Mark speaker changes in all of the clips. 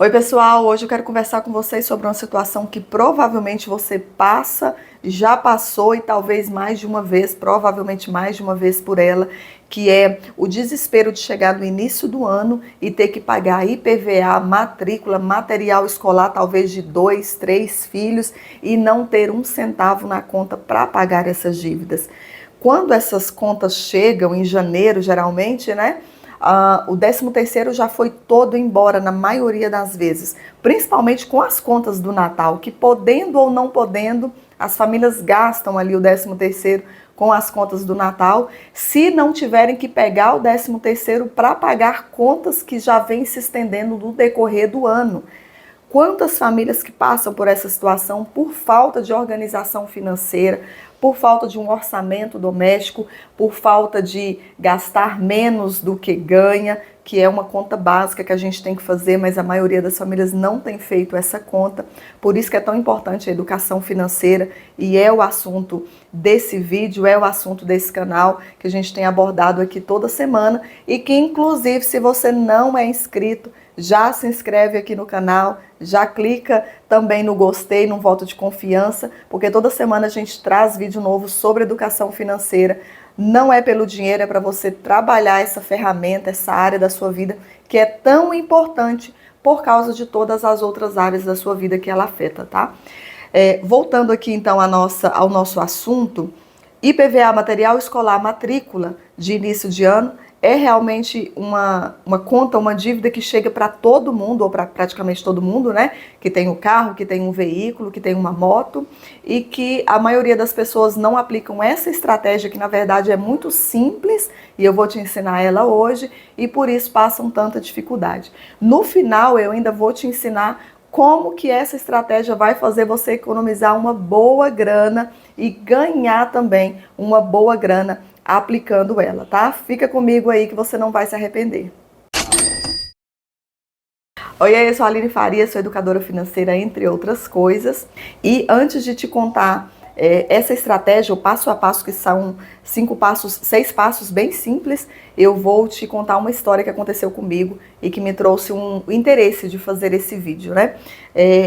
Speaker 1: Oi pessoal, hoje eu quero conversar com vocês sobre uma situação que provavelmente você passa, já passou e talvez mais de uma vez, provavelmente mais de uma vez por ela, que é o desespero de chegar no início do ano e ter que pagar IPVA, matrícula, material escolar, talvez de 2, 3 filhos e não ter um centavo na conta para pagar essas dívidas. Quando essas contas chegam em janeiro, geralmente, né? O 13º já foi todo embora na maioria das vezes, principalmente com as contas do Natal, que podendo ou não podendo, as famílias gastam ali o 13º com as contas do Natal, se não tiverem que pegar o 13º para pagar contas que já vêm se estendendo no decorrer do ano. Quantas famílias que passam por essa situação por falta de organização financeira, por falta de um orçamento doméstico, por falta de gastar menos do que ganha, que é uma conta básica que a gente tem que fazer, mas a maioria das famílias não tem feito essa conta. Por isso que é tão importante a educação financeira e é o assunto desse vídeo, é o assunto desse canal que a gente tem abordado aqui toda semana e que, inclusive, se você não é inscrito, já se inscreve aqui no canal, já clica também no gostei, no voto de confiança, porque toda semana a gente traz vídeo novo sobre educação financeira. Não é pelo dinheiro, é para você trabalhar essa ferramenta, essa área da sua vida que é tão importante por causa de todas as outras áreas da sua vida que ela afeta, tá? Voltando aqui então ao nosso assunto, IPVA, material escolar, matrícula de início de ano, é realmente uma conta, uma dívida que chega para todo mundo, ou para praticamente todo mundo, né? Que tem um carro, que tem um veículo, que tem uma moto, e que a maioria das pessoas não aplicam essa estratégia, que na verdade é muito simples, e eu vou te ensinar ela hoje, e por isso passam tanta dificuldade. No final, eu ainda vou te ensinar como que essa estratégia vai fazer você economizar uma boa grana e ganhar também uma boa grana aplicando ela, tá? Fica comigo aí que você não vai se arrepender. Oi, eu sou a Aline Faria, sou educadora financeira, entre outras coisas. E antes de te contar essa estratégia, o passo a passo, que são 6 passos bem simples, eu vou te contar uma história que aconteceu comigo e que me trouxe um interesse de fazer esse vídeo, né?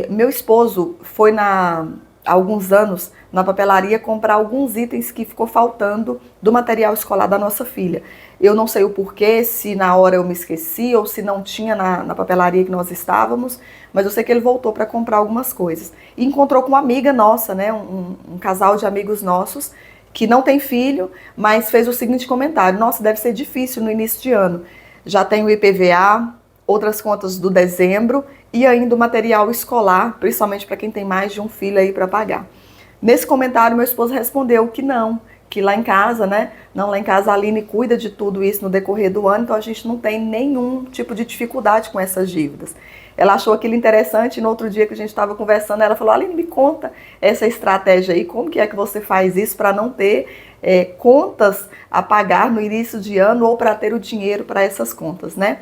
Speaker 1: Meu esposo foi há alguns anos na papelaria comprar alguns itens que ficou faltando do material escolar da nossa filha. Eu não sei o porquê, se na hora eu me esqueci ou se não tinha na papelaria que nós estávamos, mas eu sei que ele voltou para comprar algumas coisas. E encontrou com uma amiga nossa, né, um casal de amigos nossos, que não tem filho, mas fez o seguinte comentário: nossa, deve ser difícil no início de ano. Já tem o IPVA, outras contas do dezembro e ainda o material escolar, principalmente para quem tem mais de um filho aí para pagar. Nesse comentário, meu esposo respondeu que não, que lá em casa, né? Não, lá em casa a Aline cuida de tudo isso no decorrer do ano, então a gente não tem nenhum tipo de dificuldade com essas dívidas. Ela achou aquilo interessante e no outro dia que a gente estava conversando, ela falou: Aline, me conta essa estratégia aí, como que é que você faz isso para não ter contas a pagar no início de ano ou para ter o dinheiro para essas contas, né?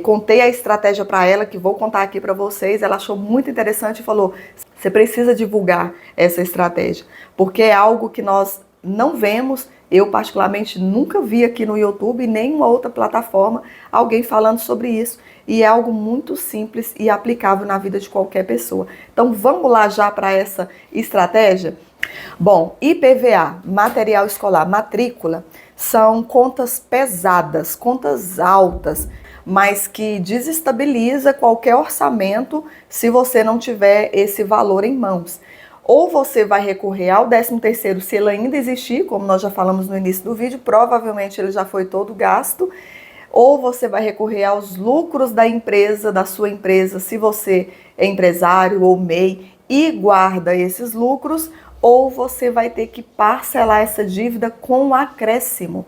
Speaker 1: Contei a estratégia para ela, que vou contar aqui para vocês. Ela achou muito interessante e falou: você precisa divulgar essa estratégia, porque é algo que nós não vemos. Eu particularmente nunca vi aqui no YouTube, nem em uma outra plataforma, alguém falando sobre isso. E é algo muito simples e aplicável na vida de qualquer pessoa. Então vamos lá já para essa estratégia? Bom, IPVA, material escolar, matrícula, são contas pesadas, contas altas, mas que desestabiliza qualquer orçamento se você não tiver esse valor em mãos. Ou você vai recorrer ao 13º, se ele ainda existir, como nós já falamos no início do vídeo, provavelmente ele já foi todo gasto, ou você vai recorrer aos lucros da empresa, da sua empresa, se você é empresário ou MEI e guarda esses lucros, ou você vai ter que parcelar essa dívida com acréscimo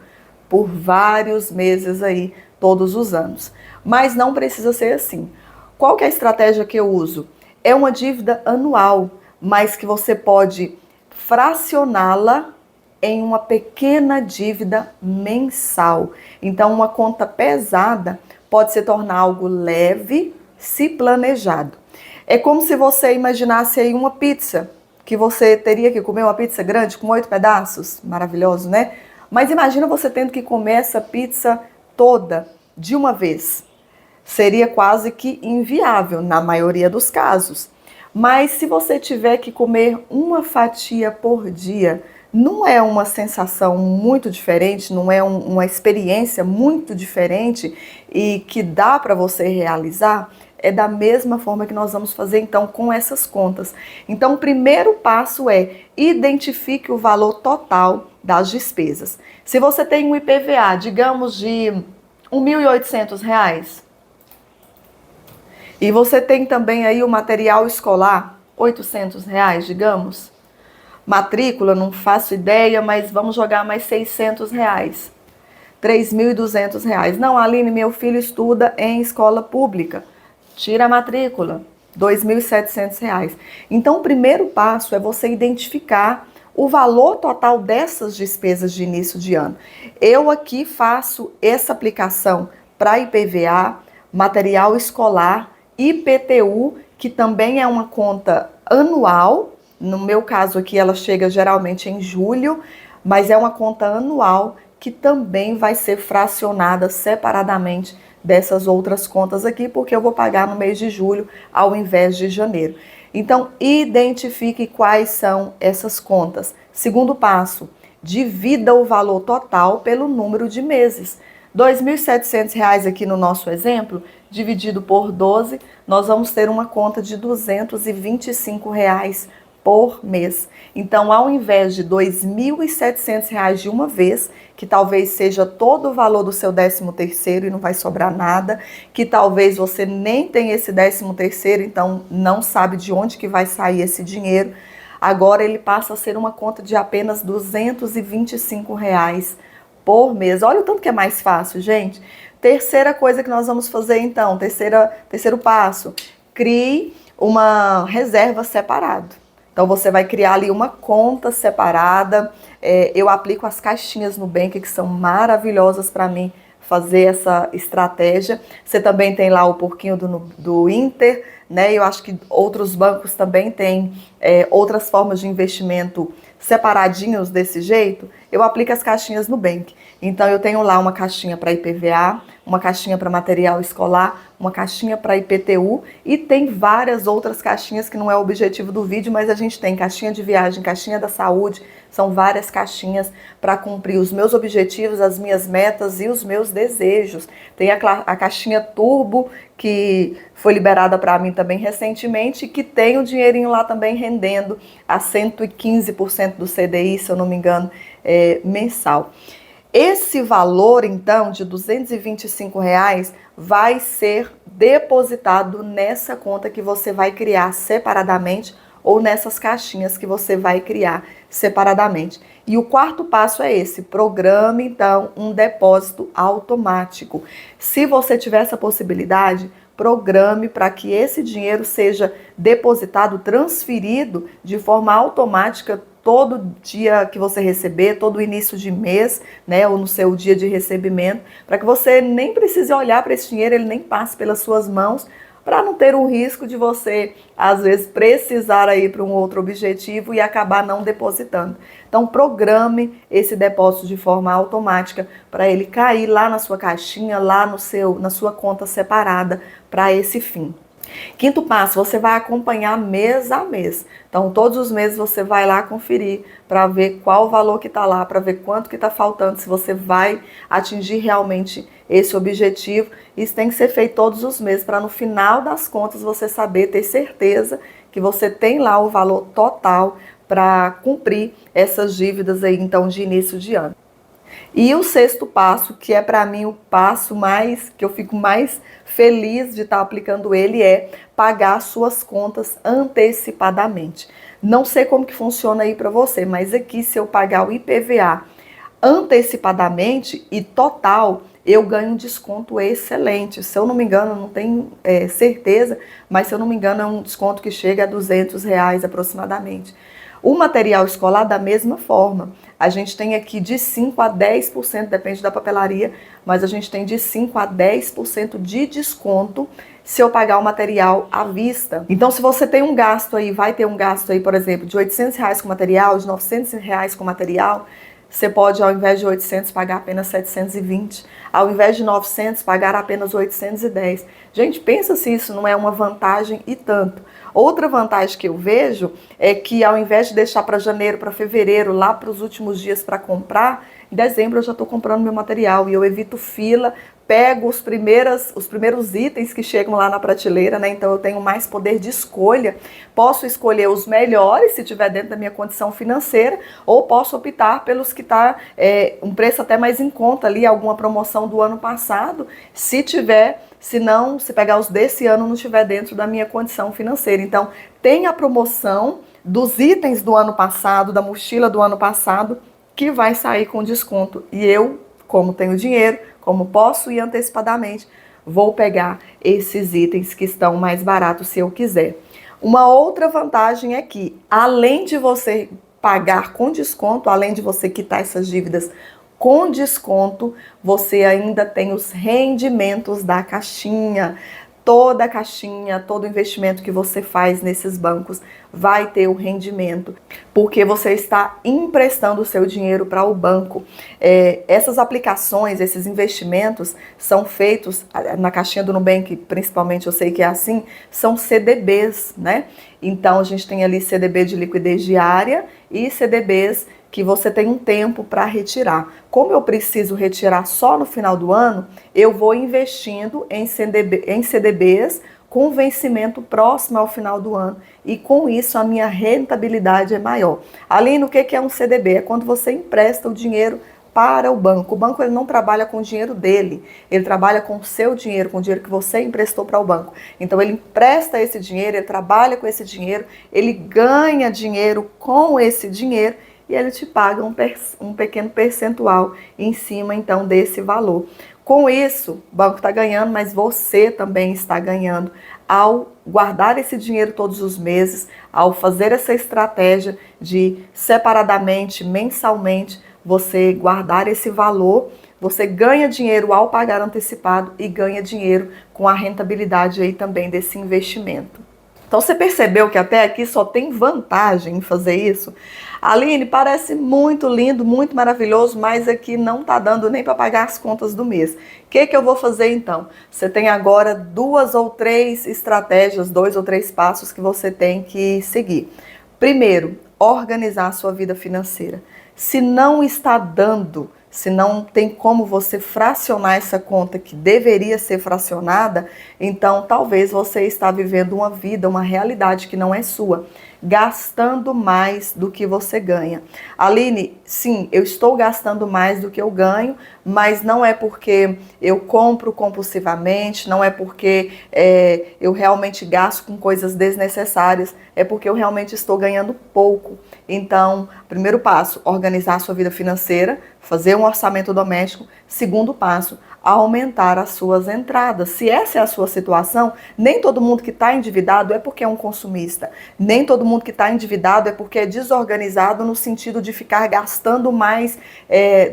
Speaker 1: por vários meses aí, todos os anos. Mas não precisa ser assim. Qual que é a estratégia que eu uso? É uma dívida anual, mas que você pode fracioná-la em uma pequena dívida mensal. Então, uma conta pesada pode se tornar algo leve se planejado. É como se você imaginasse aí uma pizza, que você teria que comer uma pizza grande com 8 pedaços, maravilhoso, né? Mas imagina você tendo que comer essa pizza toda de uma vez. seria quase que inviável na maioria dos casos. Mas se você tiver que comer uma fatia por dia, não é uma sensação muito diferente, não é uma experiência muito diferente e que dá para você realizar? É da mesma forma que nós vamos fazer então com essas contas. Então, o primeiro passo é identifique o valor total das despesas. Se você tem um IPVA, digamos de R$ 1.800, e você tem também aí o material escolar, R$ 800, digamos. Matrícula, não faço ideia, mas vamos jogar mais R$ 600. R$ 3.200. Não, Aline, meu filho estuda em escola pública. Tira a matrícula, R$ 2.700. Então, o primeiro passo é você identificar o valor total dessas despesas de início de ano. Eu aqui faço essa aplicação para IPVA, material escolar, IPTU, que também é uma conta anual. No meu caso aqui, ela chega geralmente em julho, mas é uma conta anual que também vai ser fracionada separadamente dessas outras contas aqui, porque eu vou pagar no mês de julho ao invés de janeiro. Então, identifique quais são essas contas. Segundo passo, divida o valor total pelo número de meses. R$ 2.700 aqui no nosso exemplo, dividido por 12, nós vamos ter uma conta de R$ 225 por mês. Então, ao invés de R$ 2.700 de uma vez, que talvez seja todo o valor do seu 13º e não vai sobrar nada, que talvez você nem tenha esse 13º, então não sabe de onde que vai sair esse dinheiro, agora ele passa a ser uma conta de apenas R$ 225 por mês. Olha o tanto que é mais fácil, gente. Terceira coisa que nós vamos fazer então, terceiro passo, crie uma reserva separada. Então, você vai criar ali uma conta separada. Eu aplico as caixinhas Nubank, que são maravilhosas para mim fazer essa estratégia. Você também tem lá o porquinho do Inter, né? Eu acho que outros bancos também têm outras formas de investimento separadinhos desse jeito. Eu aplico as caixinhas Nubank. Então, eu tenho lá uma caixinha para IPVA, uma caixinha para material escolar, uma caixinha para IPTU e tem várias outras caixinhas que não é o objetivo do vídeo, mas a gente tem caixinha de viagem, caixinha da saúde, são várias caixinhas para cumprir os meus objetivos, as minhas metas e os meus desejos. Tem a caixinha Turbo, que foi liberada para mim também recentemente, que tem o dinheirinho lá também rendendo a 115% do CDI, se eu não me engano, mensal. Esse valor, então, de R$ 225 vai ser depositado nessa conta que você vai criar separadamente ou nessas caixinhas que você vai criar separadamente. E o quarto passo é esse: programe, então, um depósito automático. Se você tiver essa possibilidade, programe para que esse dinheiro seja depositado, transferido de forma automática todo dia que você receber, todo início de mês, né, ou no seu dia de recebimento, para que você nem precise olhar para esse dinheiro, ele nem passe pelas suas mãos, para não ter o risco de você, às vezes, precisar ir para um outro objetivo e acabar não depositando. Então, programe esse depósito de forma automática para ele cair lá na sua caixinha, lá na sua conta separada para esse fim. Quinto passo, você vai acompanhar mês a mês. Então, todos os meses você vai lá conferir para ver qual o valor que está lá, para ver quanto que está faltando, se você vai atingir realmente esse objetivo. Isso tem que ser feito todos os meses, para no final das contas você saber, ter certeza que você tem lá o valor total para cumprir essas dívidas aí, então, de início de ano. E o sexto passo, que é para mim o passo que eu fico mais feliz de estar aplicando ele, é pagar suas contas antecipadamente. Não sei como que funciona aí para você, mas aqui se eu pagar o IPVA antecipadamente e total, eu ganho um desconto excelente. Se eu não me engano, não tenho certeza, mas se eu não me engano é um desconto que chega a R$ 200 aproximadamente. O material escolar, da mesma forma, a gente tem aqui de 5% a 10%, depende da papelaria, mas a gente tem de 5% a 10% de desconto se eu pagar o material à vista. Então, se você tem um gasto aí, vai ter um gasto aí, por exemplo, de R$ 800 com material, de R$ 900 com material, você pode, ao invés de 800, pagar apenas 720. Ao invés de 900, pagar apenas 810. Gente, pensa se isso não é uma vantagem e tanto. Outra vantagem que eu vejo é que, ao invés de deixar para janeiro, para fevereiro, lá para os últimos dias para comprar, em dezembro eu já estou comprando meu material e eu evito fila, pego os primeiros itens que chegam lá na prateleira, né? Então eu tenho mais poder de escolha. Posso escolher os melhores, se tiver dentro da minha condição financeira, ou posso optar pelos que tá um preço até mais em conta ali, alguma promoção do ano passado, se tiver, se não, se pegar os desse ano não estiver dentro da minha condição financeira. Então tem a promoção dos itens do ano passado, da mochila do ano passado, que vai sair com desconto. E eu, como tenho dinheiro, como posso ir antecipadamente, vou pegar esses itens que estão mais baratos se eu quiser. Uma outra vantagem é que, além de você pagar com desconto, além de você quitar essas dívidas com desconto, você ainda tem os rendimentos da caixinha. Toda a caixinha, todo investimento que você faz nesses bancos vai ter o rendimento, porque você está emprestando o seu dinheiro para o banco. Essas aplicações, esses investimentos são feitos, na caixinha do Nubank, principalmente eu sei que é assim, são CDBs, né? Então a gente tem ali CDB de liquidez diária e CDBs que você tem um tempo para retirar. Como eu preciso retirar só no final do ano, eu vou investindo em CDBs com vencimento próximo ao final do ano. E com isso a minha rentabilidade é maior. Aline, o que é um CDB? É quando você empresta o dinheiro para o banco. O banco ele não trabalha com o dinheiro dele, ele trabalha com o seu dinheiro, com o dinheiro que você emprestou para o banco. Então ele empresta esse dinheiro, ele trabalha com esse dinheiro, ele ganha dinheiro com esse dinheiro, e ele te paga um pequeno percentual em cima, então, desse valor. Com isso, o banco está ganhando, mas você também está ganhando ao guardar esse dinheiro todos os meses, ao fazer essa estratégia de separadamente, mensalmente, você guardar esse valor. Você ganha dinheiro ao pagar antecipado e ganha dinheiro com a rentabilidade aí também desse investimento. Então você percebeu que até aqui só tem vantagem em fazer isso? Aline, parece muito lindo, muito maravilhoso, mas aqui não está dando nem para pagar as contas do mês. O que eu vou fazer então? Você tem agora 2 ou 3 estratégias, 2 ou 3 passos que você tem que seguir. Primeiro, organizar a sua vida financeira. Se não está dando, se não tem como você fracionar essa conta que deveria ser fracionada, então talvez você está vivendo uma vida, uma realidade que não é sua, gastando mais do que você ganha. Aline, sim, eu estou gastando mais do que eu ganho, mas não é porque eu compro compulsivamente, não é porque eu realmente gasto com coisas desnecessárias, é porque eu realmente estou ganhando pouco. Então, primeiro passo, organizar a sua vida financeira, fazer um orçamento doméstico. Segundo passo, aumentar as suas entradas. Se essa é a sua situação, nem todo mundo que está endividado é porque é um consumista. Nem todo mundo que está endividado é porque é desorganizado no sentido de ficar gastando mais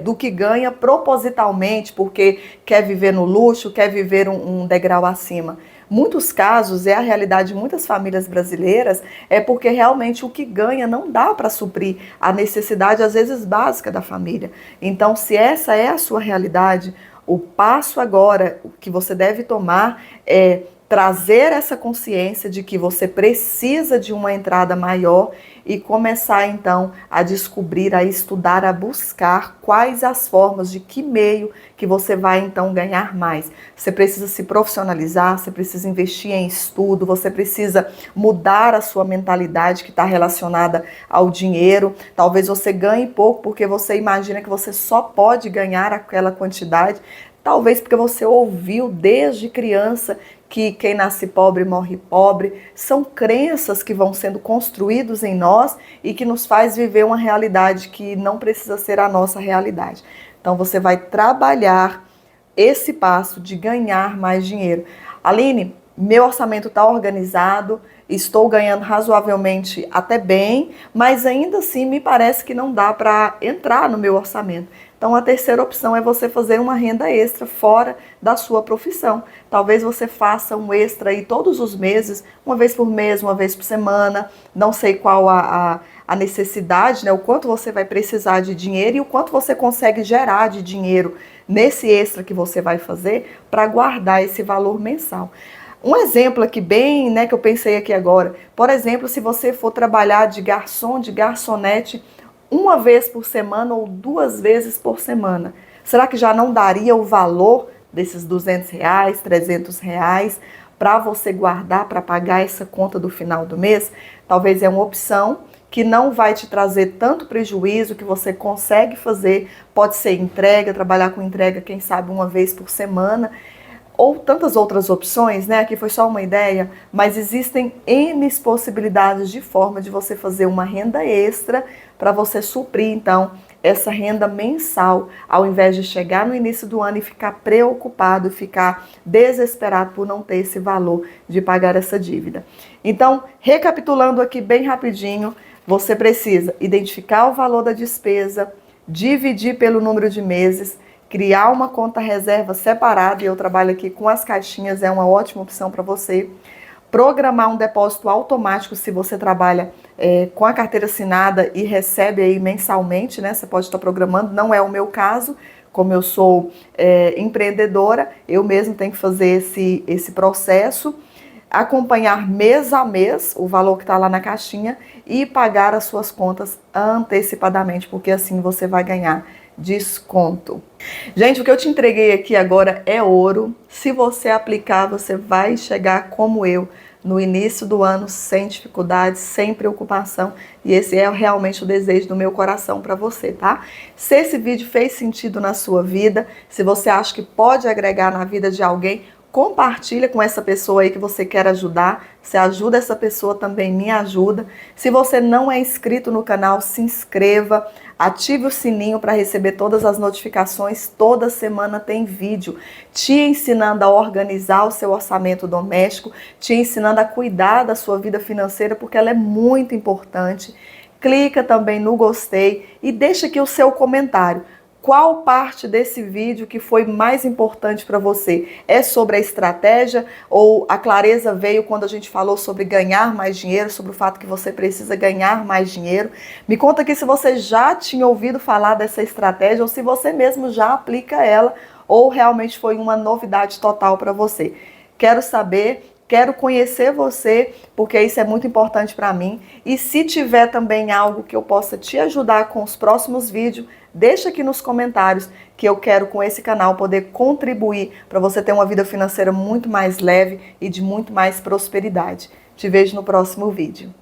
Speaker 1: do que ganha propositalmente, porque quer viver no luxo, quer viver um degrau acima. Muitos casos, é a realidade de muitas famílias brasileiras, é porque realmente o que ganha não dá para suprir a necessidade, às vezes, básica da família. Então, se essa é a sua realidade, o passo agora que você deve tomar é trazer essa consciência de que você precisa de uma entrada maior e começar então a descobrir, a estudar, a buscar quais as formas, de que meio que você vai então ganhar mais. Você precisa se profissionalizar, você precisa investir em estudo, você precisa mudar a sua mentalidade que está relacionada ao dinheiro. Talvez você ganhe pouco porque você imagina que você só pode ganhar aquela quantidade. Talvez porque você ouviu desde criança que quem nasce pobre morre pobre. São crenças que vão sendo construídas em nós e que nos faz viver uma realidade que não precisa ser a nossa realidade. Então você vai trabalhar esse passo de ganhar mais dinheiro. Aline, meu orçamento está organizado, estou ganhando razoavelmente até bem, mas ainda assim me parece que não dá para entrar no meu orçamento. Então a terceira opção é você fazer uma renda extra fora da sua profissão. Talvez você faça um extra aí todos os meses, uma vez por mês, uma vez por semana, não sei qual a a necessidade, né, o quanto você vai precisar de dinheiro e o quanto você consegue gerar de dinheiro nesse extra que você vai fazer para guardar esse valor mensal. Um exemplo aqui bem, né, que eu pensei aqui agora, por exemplo, se você for trabalhar de garçom, de garçonete, uma vez por semana ou 2 vezes por semana, será que já não daria o valor desses R$ 200, R$ 300 para você guardar, para pagar essa conta do final do mês? Talvez é uma opção que não vai te trazer tanto prejuízo, que você consegue fazer, pode ser entrega, trabalhar com entrega, quem sabe uma vez por semana, ou tantas outras opções, né? Aqui foi só uma ideia, mas existem N possibilidades de forma de você fazer uma renda extra para você suprir, então, essa renda mensal, ao invés de chegar no início do ano e ficar preocupado, ficar desesperado por não ter esse valor de pagar essa dívida. Então, recapitulando aqui bem rapidinho, você precisa identificar o valor da despesa, dividir pelo número de meses, criar uma conta reserva separada, e eu trabalho aqui com as caixinhas, é uma ótima opção para você. Programar um depósito automático se você trabalha com a carteira assinada e recebe aí mensalmente, né? Você pode estar programando, não é o meu caso, como eu sou empreendedora, eu mesmo tenho que fazer esse processo, acompanhar mês a mês o valor que está lá na caixinha e pagar as suas contas antecipadamente, porque assim você vai ganhar desconto. Gente, o que eu te entreguei aqui agora é ouro. Se você aplicar, você vai chegar como eu no início do ano, sem dificuldades, sem preocupação. E esse é realmente o desejo do meu coração para você, tá? Se esse vídeo fez sentido na sua vida, se você acha que pode agregar na vida de alguém, compartilha com essa pessoa aí que você quer ajudar. Se ajuda essa pessoa, também me ajuda. Se você não é inscrito no canal, se inscreva. Ative o sininho para receber todas as notificações. Toda semana tem vídeo te ensinando a organizar o seu orçamento doméstico, te ensinando a cuidar da sua vida financeira, porque ela é muito importante. Clica também no gostei e deixa aqui o seu comentário. Qual parte desse vídeo que foi mais importante para você? É sobre a estratégia ou a clareza veio quando a gente falou sobre ganhar mais dinheiro, sobre o fato que você precisa ganhar mais dinheiro? Me conta aqui se você já tinha ouvido falar dessa estratégia ou se você mesmo já aplica ela ou realmente foi uma novidade total para você. Quero saber. Quero conhecer você, porque isso é muito importante para mim. E se tiver também algo que eu possa te ajudar com os próximos vídeos, deixa aqui nos comentários que eu quero com esse canal poder contribuir para você ter uma vida financeira muito mais leve e de muito mais prosperidade. Te vejo no próximo vídeo.